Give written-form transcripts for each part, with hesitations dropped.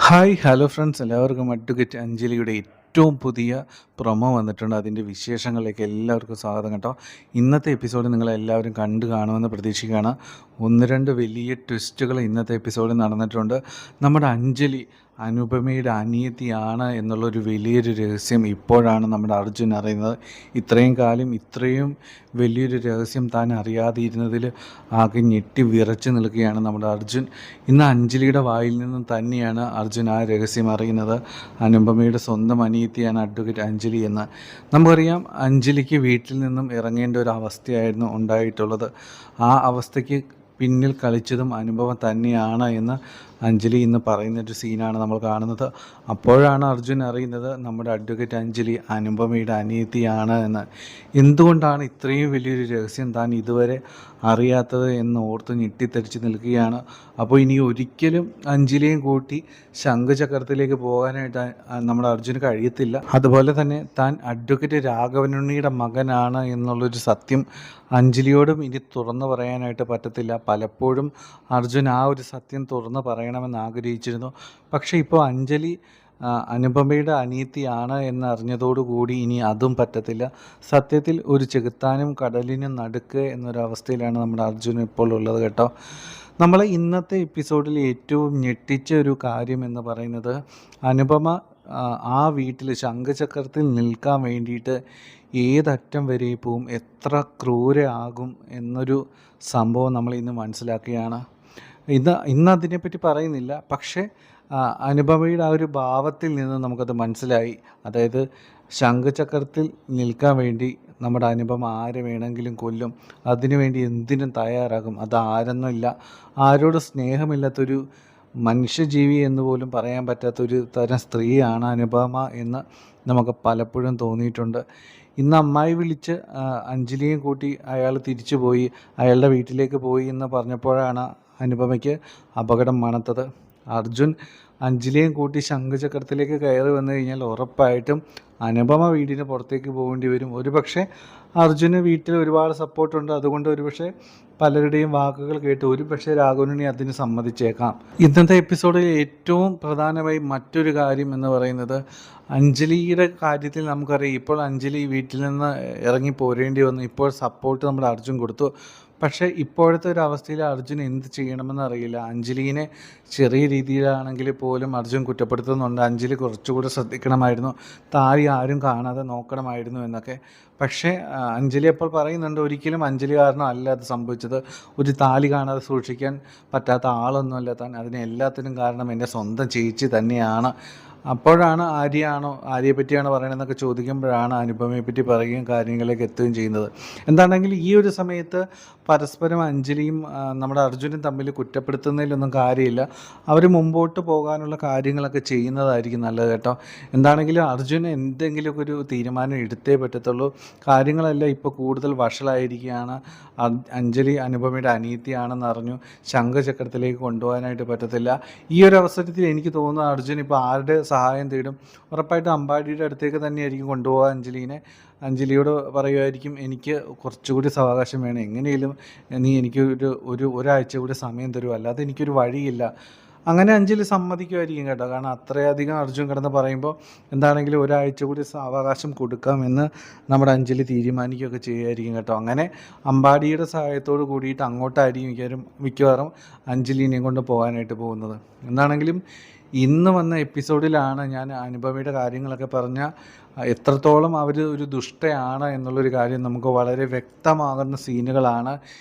Hi hello friends, എല്ലാവർക്കും advocate അഞ്ജലിയുടെ ഏറ്റവും പുതിയ പ്രൊമോ വന്നിട്ടുണ്ട്. അതിൻ്റെ വിശേഷങ്ങളിലേക്ക് എല്ലാവർക്കും സ്വാഗതം കേട്ടോ. ഇന്നത്തെ എപ്പിസോഡ് നിങ്ങളെല്ലാവരും കണ്ടു കാണുമെന്ന് പ്രതീക്ഷിക്കുകയാണ്. ഒന്ന് രണ്ട് വലിയ ട്വിസ്റ്റുകൾ ഇന്നത്തെ എപ്പിസോഡിൽ നടന്നിട്ടുണ്ട്. നമ്മുടെ അഞ്ജലി അനുപമയുടെ അനിയത്തിയാണ് എന്നുള്ളൊരു വലിയൊരു രഹസ്യം ഇപ്പോഴാണ് നമ്മുടെ അർജുൻ അറിയുന്നത്. ഇത്രയും കാലം ഇത്രയും വലിയൊരു രഹസ്യം താൻ അറിയാതിരുന്നതിൽ ആകെ ഞെട്ടി വിറച്ച് നിൽക്കുകയാണ് നമ്മുടെ അർജുൻ. ഇന്ന് അഞ്ജലിയുടെ വായിൽ നിന്നും തന്നെയാണ് അർജുൻ ആ രഹസ്യം അറിയുന്നത്. അനുപമയുടെ സ്വന്തം അനിയത്തിയാണ് അഡ്വക്കേറ്റ് അഞ്ജലി എന്ന്. നമുക്കറിയാം, അഞ്ജലിക്ക് വീട്ടിൽ നിന്നും ഇറങ്ങേണ്ട ഒരു അവസ്ഥയായിരുന്നു ഉണ്ടായിട്ടുള്ളത്. ആ അവസ്ഥയ്ക്ക് പിന്നിൽ കളിച്ചതും അനുഭവം തന്നെയാണ് എന്ന് അഞ്ജലി ഇന്ന് പറയുന്നൊരു സീനാണ് നമ്മൾ കാണുന്നത്. അപ്പോഴാണ് അർജുൻ അറിയുന്നത് നമ്മുടെ അഡ്വക്കേറ്റ് അഞ്ജലി അനുപമയുടെ അനിയത്തിയാണ് എന്ന്. എന്തുകൊണ്ടാണ് ഇത്രയും വലിയൊരു രഹസ്യം താൻ ഇതുവരെ അറിയാത്തത് എന്ന് ഓർത്ത് ഞെട്ടിത്തെറിച്ച് നിൽക്കുകയാണ്. അപ്പോൾ ഇനി ഒരിക്കലും അഞ്ജലിയും കൂട്ടി ശംഖുചക്രത്തിലേക്ക് പോകാനായിട്ട് നമ്മുടെ അർജുന് കഴിയത്തില്ല. അതുപോലെ തന്നെ താൻ അഡ്വക്കേറ്റ് രാഘവനുണ്ണിയുടെ മകനാണ് എന്നുള്ളൊരു സത്യം അഞ്ജലിയോടും ഇനി തുറന്നു പറയാനായിട്ട് പറ്റത്തില്ല. പലപ്പോഴും അർജുൻ ആ ഒരു സത്യം തുറന്നു പറയണമെന്ന് ആഗ്രഹിച്ചിരുന്നു. പക്ഷേ ഇപ്പോൾ അഞ്ജലി അനുപമയുടെ അനിയത്തിയാണ് എന്നറിഞ്ഞതോടുകൂടി ഇനി അതും പറ്റത്തില്ല. സത്യത്തിൽ ഒരു ചെകുത്താനും കടലിനും നടുക്ക് എന്നൊരവസ്ഥയിലാണ് നമ്മുടെ അർജുൻ ഇപ്പോൾ ഉള്ളത് കേട്ടോ. നമ്മൾ ഇന്നത്തെ എപ്പിസോഡിൽ ഏറ്റവും ഞെട്ടിച്ച ഒരു കാര്യം എന്ന് പറയുന്നത്, അനുപമ ആ വീട്ടിൽ ശംഖുചക്രത്തിൽ നിൽക്കാൻ വേണ്ടിയിട്ട് ഏതറ്റം വരെ പോവും, എത്ര ക്രൂരയാകും എന്നൊരു സംഭവം നമ്മൾ ഇന്ന് മനസ്സിലാക്കുകയാണ്. ഇന്നതിനെപ്പറ്റി പറയുന്നില്ല, പക്ഷേ അനുപമയുടെ ആ ഒരു ഭാവത്തിൽ നിന്ന് നമുക്കത് മനസ്സിലായി. അതായത് ശംഖുചക്രത്തിൽ നിൽക്കാൻ വേണ്ടി നമ്മുടെ അനുപമ ആരെ വേണമെങ്കിലും കൊല്ലും, അതിനുവേണ്ടി എന്തിനും തയ്യാറാകും. അത് ആരെന്നില്ല, ആരോട് സ്നേഹമില്ലാത്തൊരു മനുഷ്യജീവി എന്ന് പോലും പറയാൻ പറ്റാത്തൊരു തരം സ്ത്രീയാണ് അനുപമ എന്ന് നമുക്ക് പലപ്പോഴും തോന്നിയിട്ടുണ്ട്. ഇന്ന് അമ്മായി വിളിച്ച് അഞ്ജലിയും കൂട്ടി അയാൾ തിരിച്ചു പോയി, അയാളുടെ വീട്ടിലേക്ക് പോയി എന്ന് പറഞ്ഞപ്പോഴാണ് അനുപമയ്ക്ക് അപകടം മണത്തത്. അർജുൻ അഞ്ജലിയും കൂട്ടി ശംഖുചക്രത്തിലേക്ക് കയറി വന്നു കഴിഞ്ഞാൽ ഉറപ്പായിട്ടും അനുപമ വീടിന് പുറത്തേക്ക് പോകേണ്ടി വരും. ഒരുപക്ഷെ അർജുന് വീട്ടിൽ ഒരുപാട് സപ്പോർട്ടുണ്ട്, അതുകൊണ്ട് ഒരുപക്ഷെ പലരുടെയും വാക്കുകൾ കേട്ട് ഒരുപക്ഷെ രാഘവനുണ്ണി അതിന് സമ്മതിച്ചേക്കാം. ഇന്നത്തെ എപ്പിസോഡിൽ ഏറ്റവും പ്രധാനമായി മറ്റൊരു കാര്യം എന്ന് പറയുന്നത്, അഞ്ജലിയുടെ കാര്യത്തിൽ നമുക്കറിയാം, ഇപ്പോൾ അഞ്ജലി വീട്ടിൽ നിന്ന് ഇറങ്ങി പോരേണ്ടി വന്നു. ഇപ്പോൾ സപ്പോർട്ട് നമ്മുടെ അർജുൻ കൊടുത്തു. പക്ഷേ ഇപ്പോഴത്തെ ഒരു അവസ്ഥയിൽ അർജുൻ എന്ത് ചെയ്യണമെന്ന് അറിയില്ല. അഞ്ജലീനെ ചെറിയ രീതിയിലാണെങ്കിൽ പോലും അർജുൻ കുറ്റപ്പെടുത്തുന്നുണ്ട്. അഞ്ജലി കുറച്ചുകൂടി ശ്രദ്ധിക്കണമായിരുന്നു, താഴെ ആരും കാണാതെ നോക്കണമായിരുന്നു എന്നൊക്കെ. പക്ഷേ അഞ്ജലി അപ്പോൾ പറയുന്നുണ്ട്, ഒരിക്കലും അഞ്ജലി കാരണം അല്ല അത് സംഭവിച്ചത്. ഒരു താലി കാണാതെ സൂക്ഷിക്കാൻ പറ്റാത്ത ആളൊന്നുമല്ല താൻ. അതിന് എല്ലാത്തിനും കാരണം എൻ്റെ സ്വന്തം ചേച്ചി തന്നെയാണ്. അപ്പോഴാണ് ആര്യയെ പറ്റിയാണ് പറയണമെന്നൊക്കെ ചോദിക്കുമ്പോഴാണ് അനുപമയെ പറ്റി പറയുകയും കാര്യങ്ങളിലേക്ക് എത്തുകയും ചെയ്യുന്നത്. എന്താണെങ്കിലും ഈ ഒരു സമയത്ത് പരസ്പരം അഞ്ജലിയും നമ്മുടെ അർജുനും തമ്മിൽ കുറ്റപ്പെടുത്തുന്നതിലൊന്നും കാര്യമില്ല. അവർ മുമ്പോട്ട് പോകാനുള്ള കാര്യങ്ങളൊക്കെ ചെയ്യുന്നതായിരിക്കും നല്ലത് കേട്ടോ. എന്താണെങ്കിലും അർജുൻ എന്തെങ്കിലുമൊക്കെ ഒരു തീരുമാനം എടുത്തേ പറ്റത്തുള്ളൂ. കാര്യങ്ങളെല്ലാം ഇപ്പോൾ കൂടുതൽ വഷളായിരിക്കുകയാണ്. അഞ്ജലി അനുപമയുടെ അനിയത്തിയാണെന്ന് അറിഞ്ഞു, ശംഖുചക്രത്തിലേക്ക് കൊണ്ടുപോകാനായിട്ട് പറ്റത്തില്ല. ഈ ഒരു അവസരത്തിൽ എനിക്ക് തോന്നുന്നു അർജുൻ ഇപ്പോൾ ആരുടെ സഹായം തേടും? ഉറപ്പായിട്ടും അമ്പാടിയുടെ അടുത്തേക്ക് തന്നെയായിരിക്കും കൊണ്ടുപോകുക അഞ്ജലീനെ. അഞ്ജലിയോട് പറയുമായിരിക്കും, എനിക്ക് കുറച്ചുകൂടി സാവകാശം വേണം, എങ്ങനെയും നീ എനിക്ക് ഒരാഴ്ച കൂടി സമയം തരുമോ, അല്ലാതെ എനിക്കൊരു വഴിയില്ല. അങ്ങനെ അഞ്ജലി സമ്മതിക്കുമായിരിക്കും കേട്ടോ. കാരണം അത്രയധികം അർജുൻ കിടന്ന് പറയുമ്പോൾ എന്താണെങ്കിലും ഒരാഴ്ച കൂടി സാവകാശം കൊടുക്കാമെന്ന് നമ്മുടെ അഞ്ജലി തീരുമാനിക്കുകയൊക്കെ ചെയ്യുമായിരിക്കും കേട്ടോ. അങ്ങനെ അമ്പാടിയുടെ സഹായത്തോട് കൂടിയിട്ട് അങ്ങോട്ടായിരിക്കും മിക്കവാറും അഞ്ജലിനെയും കൊണ്ട് പോകാനായിട്ട് പോകുന്നത്. എന്താണെങ്കിലും ഇന്ന് വന്ന എപ്പിസോഡിലാണ് ഞാൻ അനുപമയുടെ കാര്യങ്ങളൊക്കെ പറഞ്ഞ എത്രത്തോളം അവർ ഒരു ദുഷ്ടയാണ് എന്നുള്ളൊരു കാര്യം നമുക്ക് വളരെ വ്യക്തമാകുന്ന സീനുകളാണ്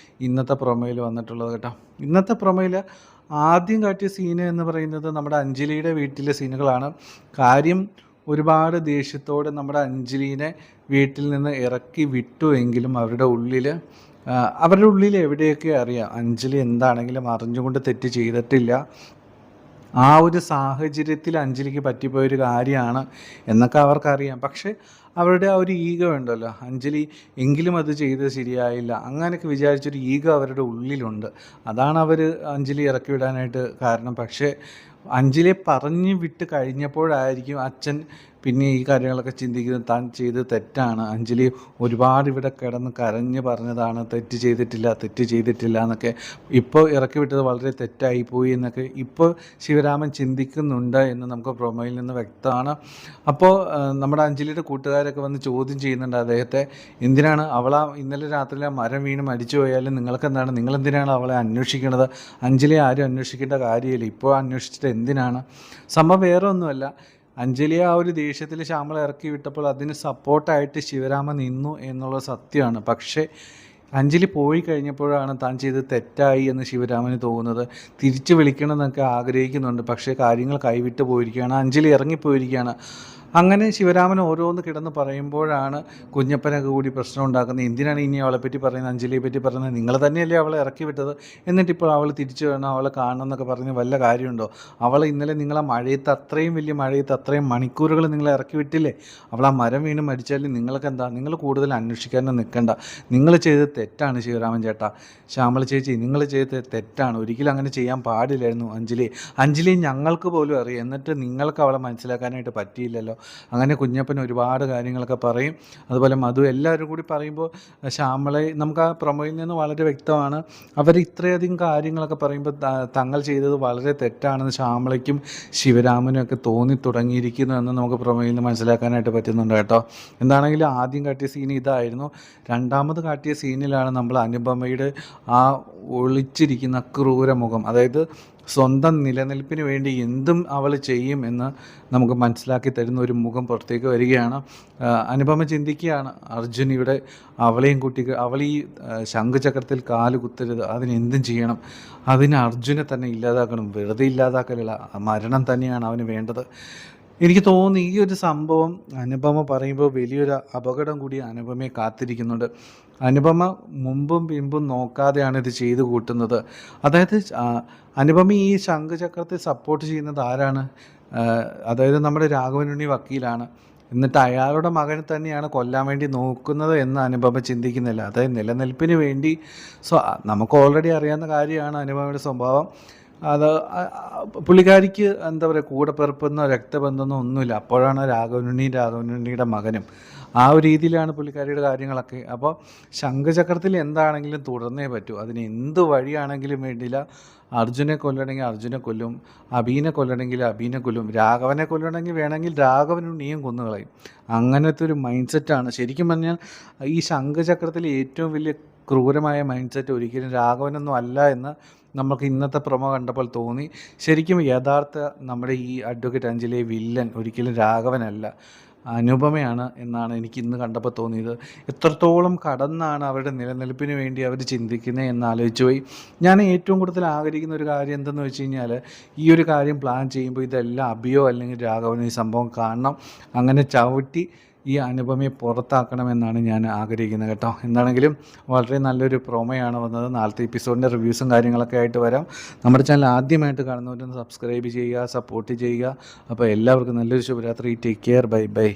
ഇന്നത്തെ പ്രൊമോയിൽ വന്നിട്ടുള്ളത് കേട്ടോ. ഇന്നത്തെ പ്രൊമോയിൽ ആദ്യം കാട്ടിയ സീന് എന്ന് പറയുന്നത് നമ്മുടെ അഞ്ജലിയുടെ വീട്ടിലെ സീനുകളാണ്. കാര്യം ഒരുപാട് ദേഷ്യത്തോടെ നമ്മുടെ അഞ്ജലിനെ വീട്ടിൽ നിന്ന് ഇറക്കി വിട്ടുവെങ്കിലും അവരുടെ ഉള്ളിൽ എവിടെയൊക്കെ അറിയാം, അഞ്ജലി എന്താണെങ്കിലും അറിഞ്ഞുകൊണ്ട് തെറ്റ് ചെയ്തിട്ടില്ല. ആ ഒരു സാഹചര്യത്തിൽ അഞ്ജലിക്ക് പറ്റിപ്പോയൊരു കാര്യമാണ് എന്നൊക്കെ അവർക്കറിയാം. പക്ഷേ അവരുടെ ആ ഒരു ഈഗോ ഉണ്ടല്ലോ, അഞ്ജലി എങ്കിലും അത് ചെയ്തത് ശരിയായില്ല അങ്ങനെയൊക്കെ വിചാരിച്ചൊരു ഈഗോ അവരുടെ ഉള്ളിലുണ്ട്. അതാണ് അവർ അഞ്ജലി ഇറക്കി വിടാനായിട്ട് കാരണം. പക്ഷേ അഞ്ജലിയെ പറഞ്ഞു വിട്ട് കഴിഞ്ഞപ്പോഴായിരിക്കും അച്ഛൻ പിന്നെ ഈ കാര്യങ്ങളൊക്കെ ചിന്തിക്കുന്നത് താൻ ചെയ്തത് തെറ്റാണ്. അഞ്ജലി ഒരുപാട് ഇവിടെ കിടന്ന് കരഞ്ഞ് പറഞ്ഞതാണ് തെറ്റ് ചെയ്തിട്ടില്ല എന്നൊക്കെ. ഇപ്പോൾ ഇറക്കി വിട്ടത് വളരെ തെറ്റായിപ്പോയി എന്നൊക്കെ ഇപ്പോൾ ശിവരാമൻ ചിന്തിക്കുന്നുണ്ട് എന്ന് നമുക്ക് പ്രൊമോയിൽ നിന്ന് വ്യക്തമാണ്. അപ്പോൾ നമ്മുടെ അഞ്ജലിയുടെ കൂട്ടുകാരൊക്കെ വന്ന് ചോദ്യം ചെയ്യുന്നുണ്ട് അദ്ദേഹത്തെ, എന്തിനാണ് ഇന്നലെ രാത്രി മരം വീണ് മരിച്ചു പോയാലും നിങ്ങൾക്കെന്താണ്, നിങ്ങളെന്തിനാണ് അവളെ അന്വേഷിക്കുന്നത്? അഞ്ജലിയെ ആരും അന്വേഷിക്കേണ്ട കാര്യമില്ല, ഇപ്പോൾ അന്വേഷിച്ചിട്ട് എന്തിനാണ്? സംഭവം വേറെ ഒന്നുമല്ല, അഞ്ജലിയെ ആ ഒരു ദേഷ്യത്തിൽ ശ്യാമള ഇറക്കി വിട്ടപ്പോൾ അതിന് സപ്പോർട്ടായിട്ട് ശിവരാമൻ നിന്നു എന്നുള്ളത് സത്യമാണ്. പക്ഷേ അഞ്ജലി പോയി കഴിഞ്ഞപ്പോഴാണ് താൻ ചെയ്തത് തെറ്റായി എന്ന് ശിവരാമന് തോന്നുന്നത്. തിരിച്ചു വിളിക്കണമെന്നൊക്കെ ആഗ്രഹിക്കുന്നുണ്ട്, പക്ഷേ കാര്യങ്ങൾ കൈവിട്ട് പോയിരിക്കുകയാണ്, അഞ്ജലി ഇറങ്ങിപ്പോയിരിക്കുകയാണ്. അങ്ങനെ ശിവരാമൻ ഓരോന്ന് കിടന്ന് പറയുമ്പോഴാണ് കുഞ്ഞപ്പനൊക്കെ കൂടി പ്രശ്നം ഉണ്ടാക്കുന്നത്. എന്തിനാണ് ഇനി അവളെപ്പറ്റി പറയുന്നത്, അഞ്ജലിയെ പറ്റി പറയുന്നത്? നിങ്ങൾ തന്നെയല്ലേ അവളെ ഇറക്കി വിട്ടത്, എന്നിട്ടിപ്പോൾ അവൾ തിരിച്ചു വേണം അവളെ കാണണം എന്നൊക്കെ പറഞ്ഞ് വല്ല കാര്യമുണ്ടോ? അവൾ ഇന്നലെ നിങ്ങളെ മഴയത്ത്, അത്രയും വലിയ മഴയത്ത് അത്രയും മണിക്കൂറുകൾ നിങ്ങളെ ഇറക്കി വിട്ടില്ലേ? അവൾ ആ മരം വീണ് മരിച്ചാലും നിങ്ങൾക്ക് എന്താ? നിങ്ങൾ കൂടുതൽ അന്വേഷിക്കാനും നിൽക്കണ്ട. നിങ്ങൾ ചെയ്തത് തെറ്റാണ് ശിവരാമൻ ചേട്ടാ. ശ്യാമള ചേച്ചി, നിങ്ങൾ ചെയ്തത് തെറ്റാണ്, ഒരിക്കലും അങ്ങനെ ചെയ്യാൻ പാടില്ലായിരുന്നു. അഞ്ജലി ഞങ്ങൾക്ക് പോലും അറിയാം, എന്നിട്ട് നിങ്ങൾക്ക് അവളെ മനസ്സിലാക്കാനായിട്ട് പറ്റിയില്ലല്ലോ. അങ്ങനെ കുഞ്ഞപ്പൻ ഒരുപാട് കാര്യങ്ങളൊക്കെ പറയും. അതുപോലെ മധു, എല്ലാവരും കൂടി പറയുമ്പോൾ ശ്യാമളെ നമുക്ക് ആ പ്രൊമോയിൽ നിന്ന് വളരെ വ്യക്തമാണ്. അവർ ഇത്രയധികം കാര്യങ്ങളൊക്കെ പറയുമ്പോൾ തങ്ങൾ ചെയ്തത് വളരെ തെറ്റാണെന്ന് ശ്യാമളയ്ക്കും ശിവരാമനും ഒക്കെ തോന്നി തുടങ്ങിയിരിക്കുന്നു എന്ന് നമുക്ക് പ്രൊമോയിൽ നിന്ന് മനസ്സിലാക്കാനായിട്ട് പറ്റുന്നുണ്ട് കേട്ടോ. എന്താണെങ്കിലും ആദ്യം കാട്ടിയ സീൻ ഇതായിരുന്നു. രണ്ടാമത് കാട്ടിയ സീനിലാണ് നമ്മൾ അനുപമയുടെ ആ ഒളിച്ചിരിക്കുന്ന ക്രൂരമുഖം, അതായത് സ്വന്തം നിലനിൽപ്പിന് വേണ്ടി എന്തും അവൾ ചെയ്യും എന്ന് നമുക്ക് മനസ്സിലാക്കി തരുന്ന ഒരു മുഖം പുറത്തേക്ക് വരികയാണ്. അനുപമ ചിന്തിക്കുകയാണ്, അർജുൻ ഇവിടെ അവളെയും അവൾ ഈ ശംഖുചക്രത്തിൽ കാല് കുത്തരുത്, അതിനെന്തും ചെയ്യണം, അതിന് അർജുനെ തന്നെ ഇല്ലാതാക്കണം, വെറുതെ ഇല്ലാതാക്കലല്ല, മരണം തന്നെയാണ് അവന് വേണ്ടത്. എനിക്ക് തോന്നുന്നു ഈ ഒരു സംഭവം അനുപമ പറയുമ്പോൾ വലിയൊരു അപകടം കൂടി അനുപമയെ കാത്തിരിക്കുന്നുണ്ട്. അനുപമ മുമ്പും പിമ്പും നോക്കാതെയാണ് ഇത് ചെയ്തു കൂട്ടുന്നത്. അതായത് അനുപമ ഈ ശംഖുചക്രത്തെ സപ്പോർട്ട് ചെയ്യുന്നത് ആരാണ്? അതായത് നമ്മുടെ രാഘവനുണ്ണി വക്കീലാണ്. എന്നിട്ട് അയാളുടെ മകനെ തന്നെയാണ് കൊല്ലാൻ വേണ്ടി നോക്കുന്നത് എന്ന് അനുപമ ചിന്തിക്കുന്നില്ല. അതായത് നിലനിൽപ്പിന് വേണ്ടി നമുക്ക് ഓൾറെഡി അറിയാവുന്ന കാര്യമാണ് അനുപമയുടെ സ്വഭാവം. അത് പുള്ളിക്കാരിക്ക് എന്താ പറയുക, കൂടെ പിറപ്പെന്നോ രക്തബന്ധമോ ഒന്നുമില്ല. അപ്പോഴാണ് രാഘവനുണ്ണിയുടെ മകനും. ആ ഒരു രീതിയിലാണ് പുള്ളിക്കാരിയുടെ കാര്യങ്ങളൊക്കെ. അപ്പോൾ ശംഖുചക്രത്തിൽ എന്താണെങ്കിലും തുടർന്നേ പറ്റൂ, അതിന് എന്ത് വഴിയാണെങ്കിലും വേണ്ടില്ല. അർജുനെ കൊല്ലണമെങ്കിൽ അർജുനെ കൊല്ലും, അബീനെ കൊല്ലണമെങ്കിൽ അബീനെ കൊല്ലും, രാഘവനെ കൊല്ലണമെങ്കിൽ വേണമെങ്കിൽ രാഘവനുണ്ണിയും കൊന്നുകളയും. അങ്ങനത്തെ ഒരു മൈൻഡ് സെറ്റാണ്. ശരിക്കും പറഞ്ഞാൽ ഈ ശംഖുചക്രത്തിൽ ഏറ്റവും വലിയ ക്രൂരമായ മൈൻഡ് സെറ്റ് ഒരിക്കലും രാഘവനൊന്നും അല്ല എന്ന് നമുക്ക് ഇന്നത്തെ പ്രൊമോ കണ്ടപ്പോൾ തോന്നി. ശരിക്കും യഥാർത്ഥ നമ്മുടെ ഈ അഡ്വക്കേറ്റ് അഞ്ജലിയെ വില്ലൻ ഒരിക്കലും രാഘവനല്ല, അനുപമയാണ് എന്നാണ് എനിക്ക് ഇന്ന് കണ്ടപ്പോൾ തോന്നിയത്. എത്രത്തോളം കടന്നാണ് അവരുടെ നിലനിൽപ്പിന് വേണ്ടി അവർ ചിന്തിക്കുന്നത് എന്ന് ആലോചിച്ച് പോയി. ഞാൻ ഏറ്റവും കൂടുതൽ ആഗ്രഹിക്കുന്ന ഒരു കാര്യം എന്തെന്ന് വെച്ച് കഴിഞ്ഞാൽ, ഈ ഒരു കാര്യം പ്ലാൻ ചെയ്യുമ്പോൾ ഇതെല്ലാം അഭിയോ അല്ലെങ്കിൽ രാഘവനോ ഈ സംഭവം കാണണം, അങ്ങനെ ചവിട്ടി ഈ അനുപമയെ പുറത്താക്കണമെന്നാണ് ഞാൻ ആഗ്രഹിക്കുന്നത് കേട്ടോ. എന്താണെങ്കിലും വളരെ നല്ലൊരു പ്രൊമോയാണ് വന്നത്. നാളത്തെ എപ്പിസോഡിൻ്റെ റിവ്യൂസും കാര്യങ്ങളൊക്കെ ആയിട്ട് വരാം. നമ്മുടെ ചാനൽ ആദ്യമായിട്ട് കാണുന്നവരൊന്ന് സബ്സ്ക്രൈബ് ചെയ്യുക, സപ്പോർട്ട് ചെയ്യുക. അപ്പോൾ എല്ലാവർക്കും നല്ലൊരു ശുഭരാത്രി. Take care. ബൈ.